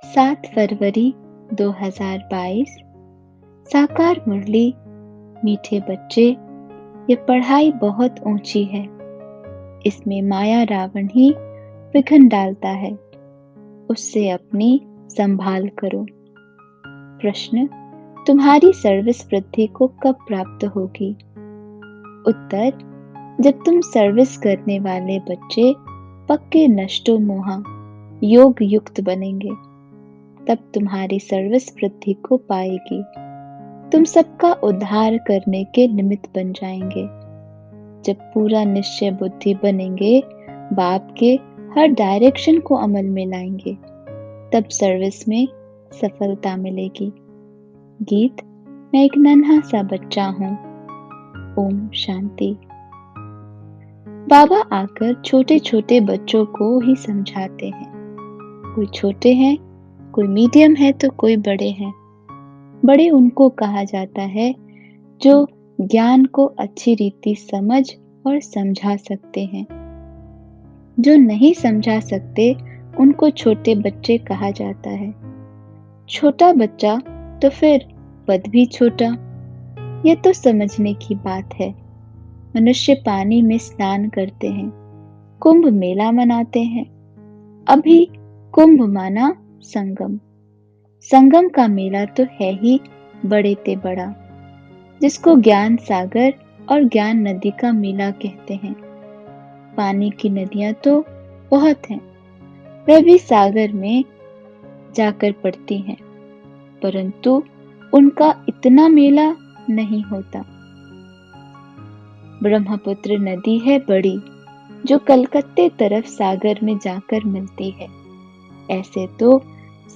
7 फरवरी 2022। साकार मुरली, मीठे बच्चे, ये पढ़ाई बहुत ऊंची है। इसमें माया रावण ही विघ्न डालता है, उससे अपनी संभाल करो। प्रश्न, तुम्हारी सर्विस वृद्धि को कब प्राप्त होगी? उत्तर, जब तुम सर्विस करने वाले बच्चे पक्के नष्टो मोहा योग युक्त बनेंगे, तब तुम्हारी सर्विस वृद्धि को पाएगी। तुम सबका उद्धार करने के निमित्त बन जाएंगे। जब पूरा निश्चय बुद्धि बनेंगे, बाप के हर डायरेक्शन को अमल में लाएंगे, तब सर्विस में सफलता मिलेगी। गीत, मैं एक नन्हा सा बच्चा हूँ। ओम शांति। बाबा आकर छोटे छोटे बच्चों को ही समझाते हैं। कोई छोटे हैं, कोई मीडियम है तो कोई बड़े हैं। बड़े उनको कहा जाता है जो ज्ञान को अच्छी रीति समझ और समझा सकते हैं। जो नहीं समझा सकते उनको छोटे बच्चे कहा जाता है। छोटा बच्चा तो फिर पद भी छोटा। यह तो समझने की बात है। मनुष्य पानी में स्नान करते हैं, कुंभ मेला मनाते हैं। अभी कुंभ माना संगम। संगम का मेला तो है ही बड़े ते बड़ा, जिसको ज्ञान सागर और ज्ञान नदी का मेला कहते हैं। पानी की नदियां तो बहुत हैं, वह भी सागर में जाकर पड़ती हैं, परंतु उनका इतना मेला नहीं होता। ब्रह्मपुत्र नदी है बड़ी, जो कलकत्ते तरफ सागर में जाकर मिलती है। ऐसे तो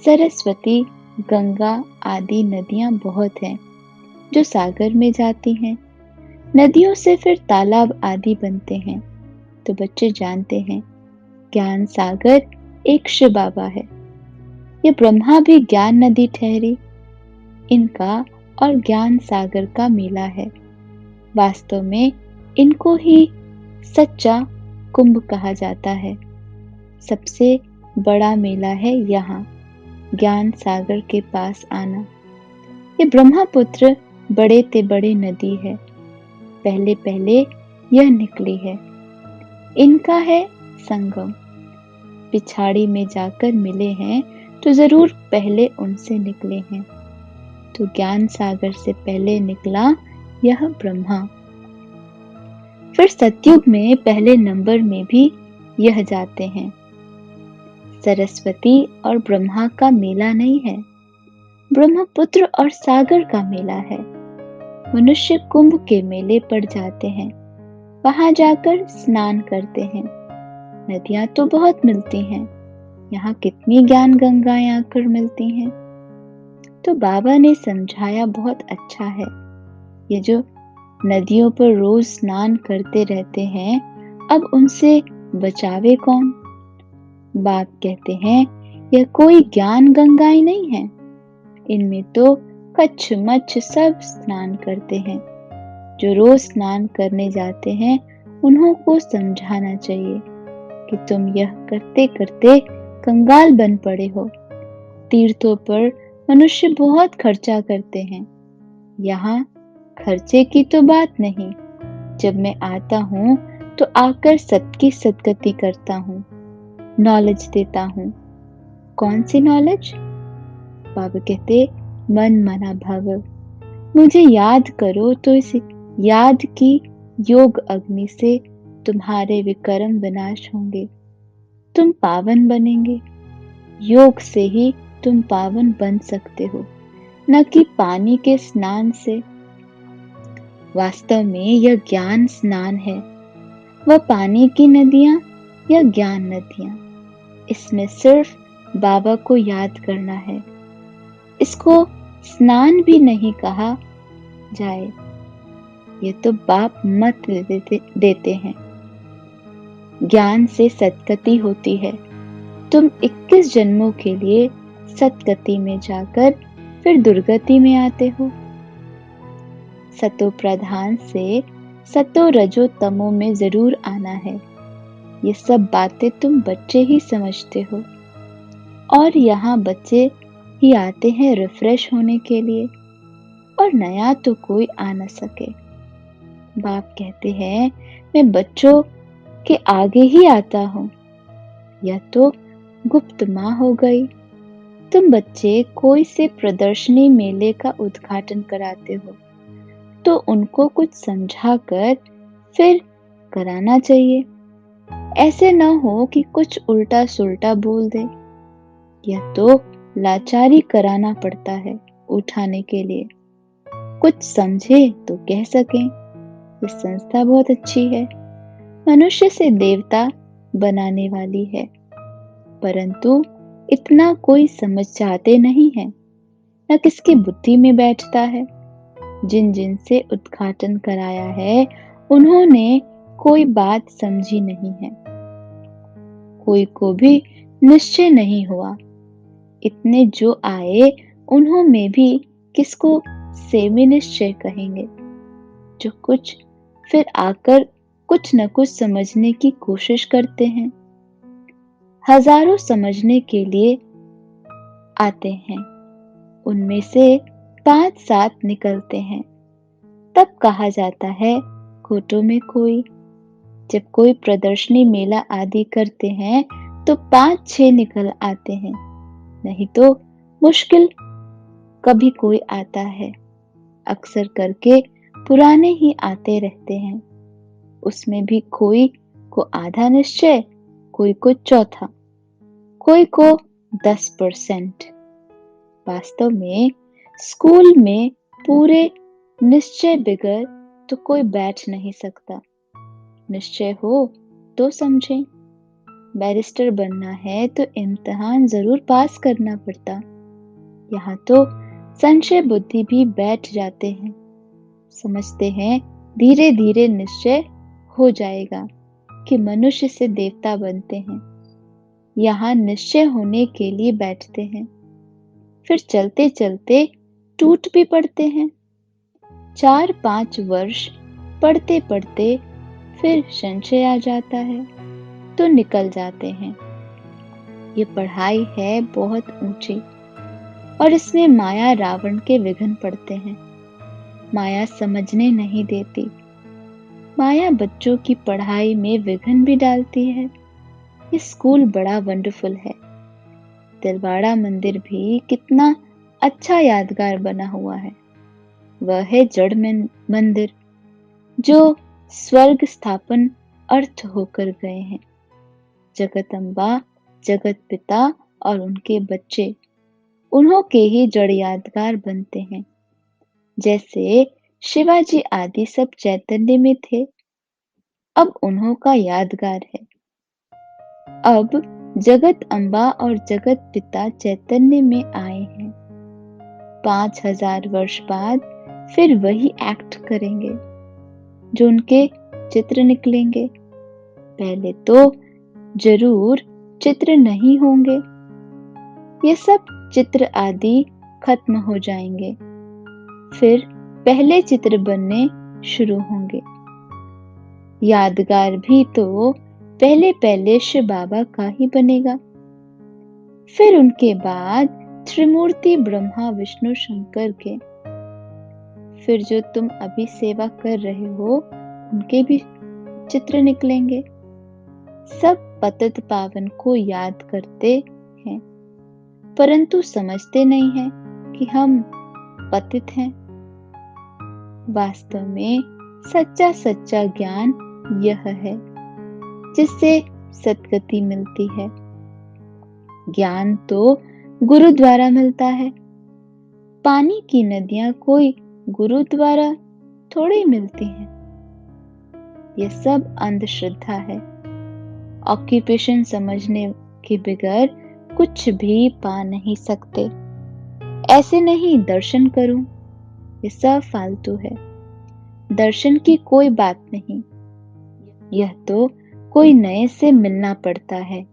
सरस्वती, गंगा आदि नदियां बहुत हैं जो सागर में जाती हैं। नदियों से फिर तालाब आदि बनते हैं। तो बच्चे जानते हैं ज्ञान सागर एक शिव बाबा है। ये ब्रह्मा भी ज्ञान नदी ठहरी। इनका और ज्ञान सागर का मेला है। वास्तव में इनको ही सच्चा कुंभ कहा जाता है। सबसे बड़ा मेला है यहाँ ज्ञान सागर के पास आना। ये ब्रह्मपुत्र बड़े ते बड़े नदी है। पहले पहले यह निकली है। इनका है संगम। पिछाड़ी में जाकर मिले हैं तो जरूर पहले उनसे निकले हैं। तो ज्ञान सागर से पहले निकला यह ब्रह्मा। फिर सतयुग में पहले नंबर में भी यह जाते हैं। सरस्वती और ब्रह्मा का मेला नहीं है, ब्रह्मपुत्र और सागर का मेला है। मनुष्य कुंभ के मेले पर जाते हैं, वहां जाकर स्नान करते हैं। नदियां तो बहुत मिलती हैं, यहाँ कितनी ज्ञान गंगाएं आकर मिलती हैं। तो बाबा ने समझाया बहुत अच्छा है। ये जो नदियों पर रोज स्नान करते रहते हैं, अब उनसे बचावे कौन? बाप कहते हैं यह कोई ज्ञान गंगाएं नहीं है। इनमें तो कच्छ मच्छ सब स्नान करते हैं। जो रोज स्नान करने जाते हैं उन्हों को समझाना चाहिए कि तुम यह करते करते कंगाल बन पड़े हो। तीर्थों पर मनुष्य बहुत खर्चा करते हैं। यहाँ खर्चे की तो बात नहीं। जब मैं आता हूँ तो आकर सबकी सदगति करता हूँ, नॉलेज देता हूँ। कौन सी नॉलेज? बाबा कहते मन मना भव। मुझे याद करो तो इस याद की योग अग्नि से तुम्हारे विकर्म विनाश होंगे। तुम पावन बनेंगे। योग से ही तुम पावन बन सकते हो, न कि पानी के स्नान से। वास्तव में यह ज्ञान स्नान है। वह पानी की नदियां या ज्ञान नदियां, इसमें सिर्फ बाबा को याद करना है। इसको स्नान भी नहीं कहा जाए, ये तो बाप मत देते हैं। ज्ञान से सद्गति होती है। तुम 21 जन्मों के लिए सद्गति में जाकर फिर दुर्गति में आते हो। सतो प्रधान से सतो रजो तमो में जरूर आना है। ये सब बातें तुम बच्चे ही समझते हो। और यहाँ बच्चे ही आते हैं रिफ्रेश होने के लिए, और नया तो कोई आ न सके। बाप कहते हैं, मैं बच्चों के आगे ही आता हूँ। यह तो गुप्त माँ हो गई। तुम बच्चे कोई से प्रदर्शनी मेले का उद्घाटन कराते हो तो उनको कुछ समझा कर फिर कराना चाहिए। ऐसे न हो कि कुछ उल्टा सुल्टा बोल दे। यह तो लाचारी कराना पड़ता है उठाने के लिए। कुछ समझे तो कह सकें, ये संस्था बहुत अच्छी है, मनुष्य से देवता बनाने वाली है। परंतु इतना कोई समझ चाहते नहीं है, न किसकी बुद्धि में बैठता है। जिन जिन से उद्घाटन कराया है उन्होंने कोई बात समझी नहीं है, कोई को भी निश्चय नहीं हुआ। इतने जो आए उन्हों में भी किसको सेमी निश्चय कहेंगे, जो कुछ फिर आकर कुछ न कुछ समझने की कोशिश करते हैं। हजारों समझने के लिए आते हैं, उनमें से 5-7 निकलते हैं। तब कहा जाता है खोटों में कोई। जब कोई प्रदर्शनी मेला आदि करते हैं तो 5-6 निकल आते हैं, नहीं तो मुश्किल कभी कोई आता है। अक्सर करके पुराने ही आते रहते हैं। उसमें भी कोई को आधा निश्चय, कोई को चौथा, कोई को 10%। वास्तव में स्कूल में पूरे निश्चय बिगर तो कोई बैठ नहीं सकता। निश्चय हो तो समझें। बैरिस्टर बनना है तो इम्तिहान जरूर पास करना पड़ता। यहाँ तो संशय बुद्धि भी बैठ जाते हैं, समझते हैं धीरे धीरे निश्चय हो जाएगा कि मनुष्य से देवता बनते हैं। यहाँ निश्चय होने के लिए बैठते हैं, फिर चलते चलते टूट भी पड़ते हैं। 4-5 वर्ष पढ़ते पढ़ते फिर संशय आ जाता है तो निकल जाते हैं। ये पढ़ाई है बहुत ऊंची, और इसमें माया रावण के विघ्न पड़ते हैं। माया समझने नहीं देती। माया बच्चों की पढ़ाई में विघ्न भी डालती है। ये स्कूल बड़ा वंडरफुल है। दिलवाड़ा मंदिर भी कितना अच्छा यादगार बना हुआ है। वह है जड़ मंदिर, जो स्वर्ग स्थापन अर्थ होकर गए हैं। जगदम्बा, जगत पिता और उनके बच्चे, उन्हों के ही जड़ यादगार बनते हैं। जैसे शिवाजी आदि सब चैतन्य में थे, अब उन्हों का यादगार है। अब जगत अम्बा और जगत पिता चैतन्य में आए हैं। 5000 वर्ष बाद फिर वही एक्ट करेंगे, जो उनके चित्र निकलेंगे। पहले तो जरूर चित्र नहीं होंगे। ये सब चित्र आदि खत्म हो जाएंगे, फिर पहले चित्र बनने शुरू होंगे। यादगार भी तो पहले पहले शिव बाबा का ही बनेगा। फिर उनके बाद त्रिमूर्ति ब्रह्मा विष्णु शंकर के। फिर जो तुम अभी सेवा कर रहे हो उनके भी चित्र निकलेंगे। सब पतित पावन को याद करते हैं, परंतु समझते नहीं हैं कि हम पतित हैं। वास्तव में सच्चा सच्चा ज्ञान यह है जिससे सद्गति मिलती है। ज्ञान तो गुरु द्वारा मिलता है। पानी की नदियां कोई गुरु द्वारा थोड़ी मिलती हैं। यह सब अंधश्रद्धा है। ऑक्यूपेशन समझने के बगैर कुछ भी पा नहीं सकते। ऐसे नहीं दर्शन करूं, ये सब फालतू है। दर्शन की कोई बात नहीं। यह तो कोई नए से मिलना पड़ता है,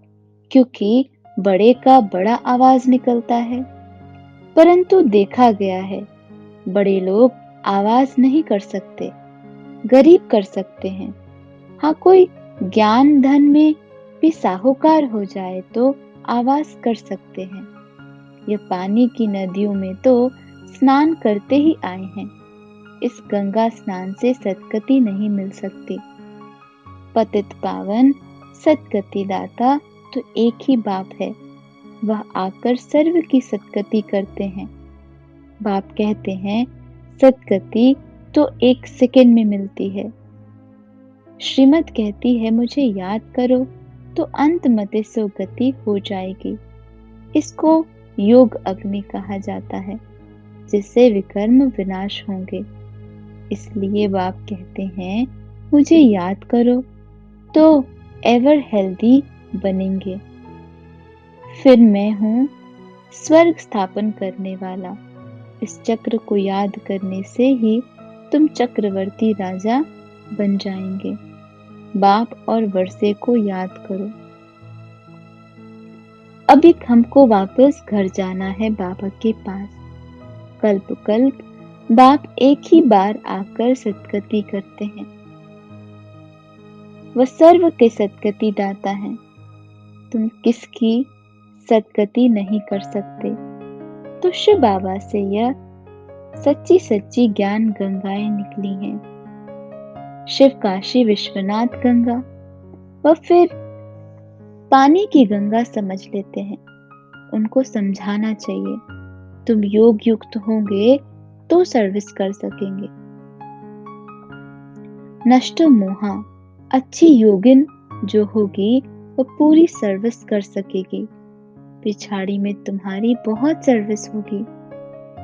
क्योंकि बड़े का बड़ा आवाज निकलता है। परंतु देखा गया है, बड़े लोग आवाज नहीं कर सकते, गरीब कर सकते हैं। हाँ, कोई ज्ञान धन में भी साहूकार हो जाए तो आवाज कर सकते हैं। यह पानी की नदियों में तो स्नान करते ही आए हैं। इस गंगा स्नान से सद्गति नहीं मिल सकती। पतित पावन सद्गति दाता तो एक ही बाप है। वह आकर सर्व की सद्गति करते हैं। बाप कहते हैं सद्गति तो 1 सेकंड में मिलती है। श्रीमत कहती है मुझे याद करो तो अंत मते सो गति हो जाएगी। इसको योग अग्नि कहा जाता है, जिससे विकर्म विनाश होंगे। इसलिए बाप कहते हैं मुझे याद करो तो एवर हेल्दी बनेंगे। फिर मैं हूँ स्वर्ग स्थापन करने वाला। इस चक्र को याद करने से ही तुम चक्रवर्ती राजा बन जाएंगे। बाप और वर्षे को याद करो। अभी हमको वापस घर जाना है बाबा के पास। कल्प कल्प बाप एक ही बार आकर सद्गति करते हैं। वह सर्व के सद्गति दाता है। तुम किसकी सद्गति नहीं कर सकते। तो शिव बाबा से यह सच्ची सच्ची ज्ञान गंगाएं निकली हैं। शिव काशी विश्वनाथ गंगा व फिर पानी की गंगा समझ लेते हैं। उनको समझाना चाहिए तुम योग युक्त होंगे तो सर्विस कर सकेंगे। नष्ट मोहा अच्छी योगिन जो होगी वो पूरी सर्विस कर सकेगी। पिछाड़ी में तुम्हारी बहुत सर्विस होगी।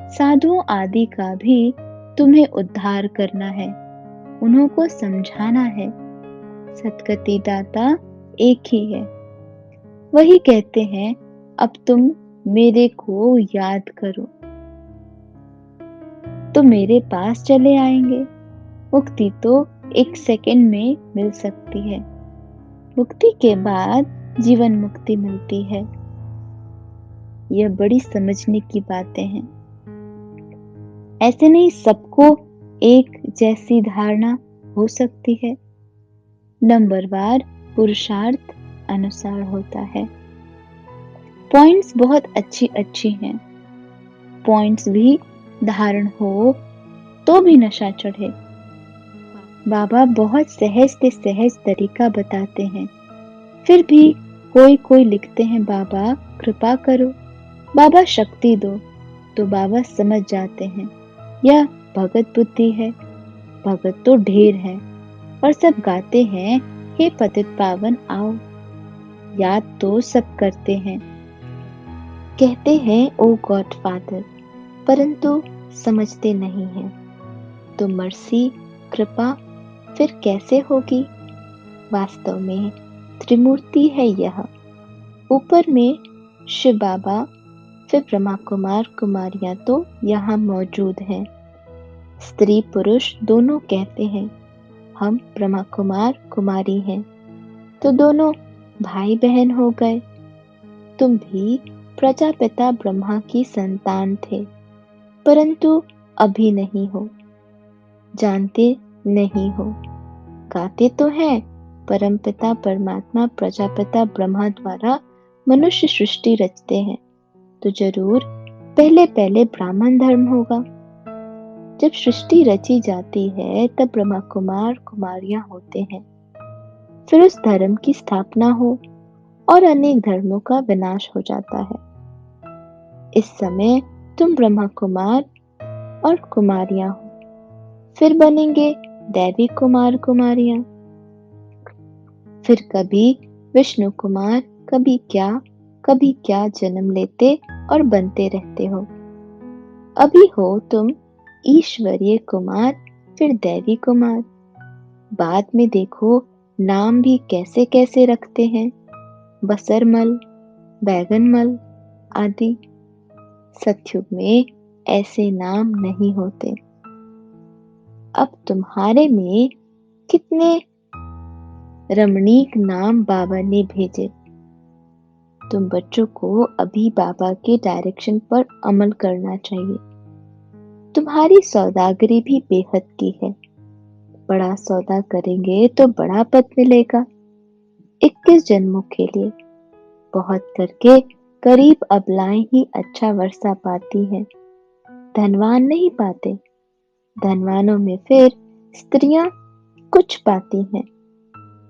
साधुओं आदि का भी तुम्हें उद्धार करना है, उन्हों को समझाना है। सद्गति दाता एक ही है। वही कहते हैं अब तुम मेरे को याद करो तो मेरे पास चले आएंगे। मुक्ति तो 1 सेकंड में मिल सकती है। मुक्ति के बाद जीवन मुक्ति मिलती है। यह बड़ी समझने की बातें हैं। ऐसे नहीं सबको एक जैसी धारणा हो सकती है। नंबरवार पुरुषार्थ अनुसार होता है। पॉइंट्स बहुत अच्छी अच्छी हैं। पॉइंट्स भी धारण हो तो भी नशा चढ़े। बाबा बहुत सहज से सहज तरीका बताते हैं। फिर भी कोई कोई लिखते हैं बाबा कृपा करो, बाबा शक्ति दो, तो बाबा समझ जाते हैं यह भगत बुद्धि है। भगत तो ढेर है और सब गाते हैं हे पतित पावन आओ। याद तो सब करते हैं, कहते हैं ओ गॉड फादर, परंतु समझते नहीं हैं। तो मर्सी कृपा फिर कैसे होगी। वास्तव में त्रिमूर्ति है यह। ऊपर में शिव बाबा फिर ब्रह्मा कुमार कुमारियां तो यहाँ मौजूद हैं। स्त्री पुरुष दोनों कहते हैं हम ब्रह्मा कुमार कुमारी हैं, तो दोनों भाई बहन हो गए। तुम भी प्रजापिता ब्रह्मा की संतान थे, परंतु अभी नहीं हो, जानते नहीं हो। गाते तो हैं परमपिता परमात्मा प्रजापिता ब्रह्मा द्वारा मनुष्य सृष्टि रचते हैं, तो जरूर पहले पहले ब्राह्मण धर्म होगा। जब सृष्टि रची जाती है तब ब्रह्मा कुमार कुमारियां होते हैं। फिर उस धर्म की स्थापना हो और अनेक धर्मों का विनाश हो जाता है। इस समय तुम ब्रह्मा कुमार और कुमारियां हो, फिर बनेंगे दैवी कुमार कुमारियां। फिर कभी विष्णु कुमार, कभी क्या जन्म लेते और बनते रहते हो। अभी हो तुम ईश्वरीय कुमार, फिर दैवी कुमार। बाद में देखो नाम भी कैसे कैसे रखते हैं, बसरमल, बैगनमल आदि। सतयुग में ऐसे नाम नहीं होते। अब तुम्हारे में कितने रमणीक नाम बाबा ने भेजे। तुम बच्चों को अभी बाबा के डायरेक्शन पर अमल करना चाहिए। तुम्हारी सौदागरी भी बेहद की है। बड़ा सौदा करेंगे तो बड़ा पद मिलेगा 21 जन्मों के लिए। बहुत करके गरीब अबलाएं ही अच्छा वर्षा पाती हैं, धनवान नहीं पाते। धनवानों में फिर स्त्रियां कुछ पाती हैं।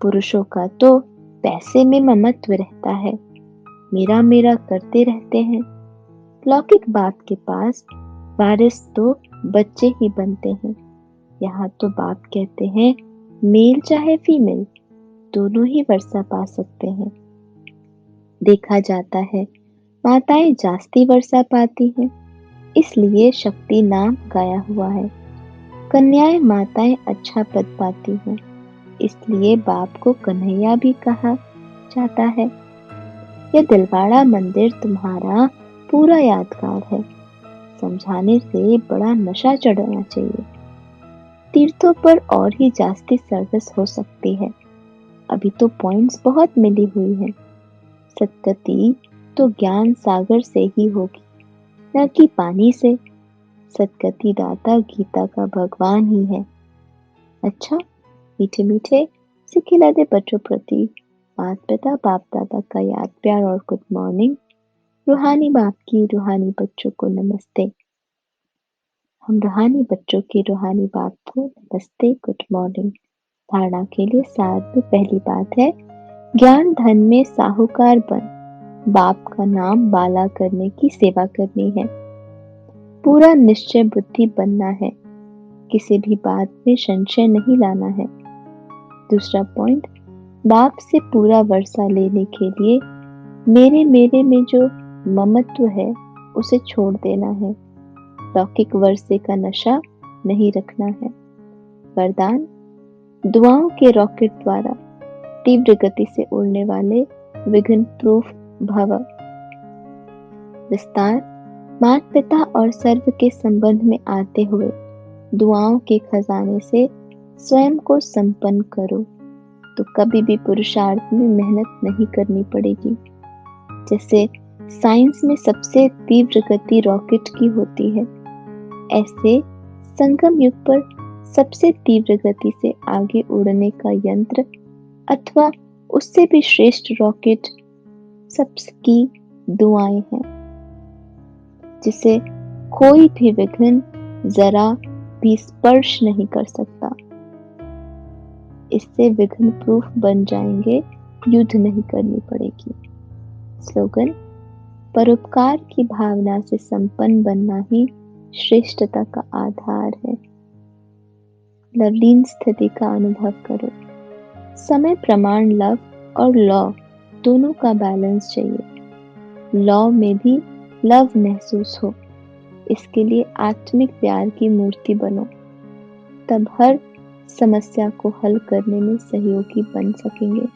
पुरुषों का तो पैसे में ममत्व रहता है, मेरा मेरा करते रहते हैं। लौकिक बाप के पास वारिस तो बच्चे ही बनते हैं। यहाँ तो बाप कहते हैं मेल चाहे फीमेल दोनों ही वर्षा पा सकते हैं। देखा जाता है माताएं जास्ती वर्षा पाती हैं, इसलिए शक्ति नाम गाया हुआ है। कन्याएं माताएं अच्छा पद पाती हैं, इसलिए बाप को कन्हैया भी कहा जाता है। यह दिलवाड़ा मंदिर तुम्हारा पूरा यादगार है, समझाने से बड़ा नशा चढ़ना चाहिए। तीर्थों पर और ही जास्ती सर्विस हो सकती है, अभी तो पॉइंट्स बहुत मिली हुई हैं। सदगति तो ज्ञान सागर से ही होगी, न कि पानी से। सदगति दाता गीता का भगवान ही है। अच्छा, मीठे मीठे से खिलाते बच्चों प्रति माता पिता बाप दादा का याद प्यार और गुड मॉर्निंग। रूहानी बाप की रूहानी बच्चों को नमस्ते। हम रूहानी बच्चों के रूहानी बाप को नमस्ते गुड मॉर्निंग। धारणा के लिए सार में पहली बात है, ज्ञान धन में साहूकार बन, बाप का नाम बाला करने की सेवा करनी है। पूरा निश्चय बुद्धि बनना है, किसी भी बात में संशय नहीं लाना है। दूसरा पॉइंट, बाप से पूरा वर्षा लेने के लिए मेरे मेरे में जो ममत्व है उसे छोड़ देना है। लौकिक वर्षे का नशा नहीं रखना है। वरदान, दुआओं के रॉकेट द्वारा तीव्र गति से उड़ने वाले विघ्न प्रूफ भव। विस्तार, माता पिता और सर्व के संबंध में आते हुए दुआओं के खजाने से स्वयं को संपन्न करो, तो कभी भी पुरुषार्थ में मेहनत नहीं करनी पड़ेगी। जैसे साइंस में सबसे तीव्र गति रॉकेट की होती है, ऐसे संगम युग पर सबसे तीव्र गति से आगे उड़ने का यंत्र अथवा उससे भी श्रेष्ठ रॉकेट सबकी दुआएं हैं, जिसे कोई भी विघ्न जरा भी स्पर्श नहीं कर सकता। इससे विघ्न प्रूफ बन जाएंगे, युद्ध नहीं करनी पड़ेगी। स्लोगन, परोपकार की भावना से संपन्न बनना ही श्रेष्ठता का आधार है। लवलीन स्थिति का अनुभव करो। समय प्रमाण लव और लॉ दोनों का बैलेंस चाहिए। लॉ में भी लव महसूस हो, इसके लिए आत्मिक प्यार की मूर्ति बनो, तब हर समस्या को हल करने में सहयोगी बन सकेंगे।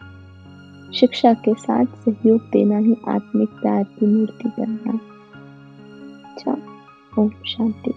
शिक्षा के साथ सहयोग देना ही आत्मिक प्यार की मूर्ति बनना। अच्छा, ओम शांति।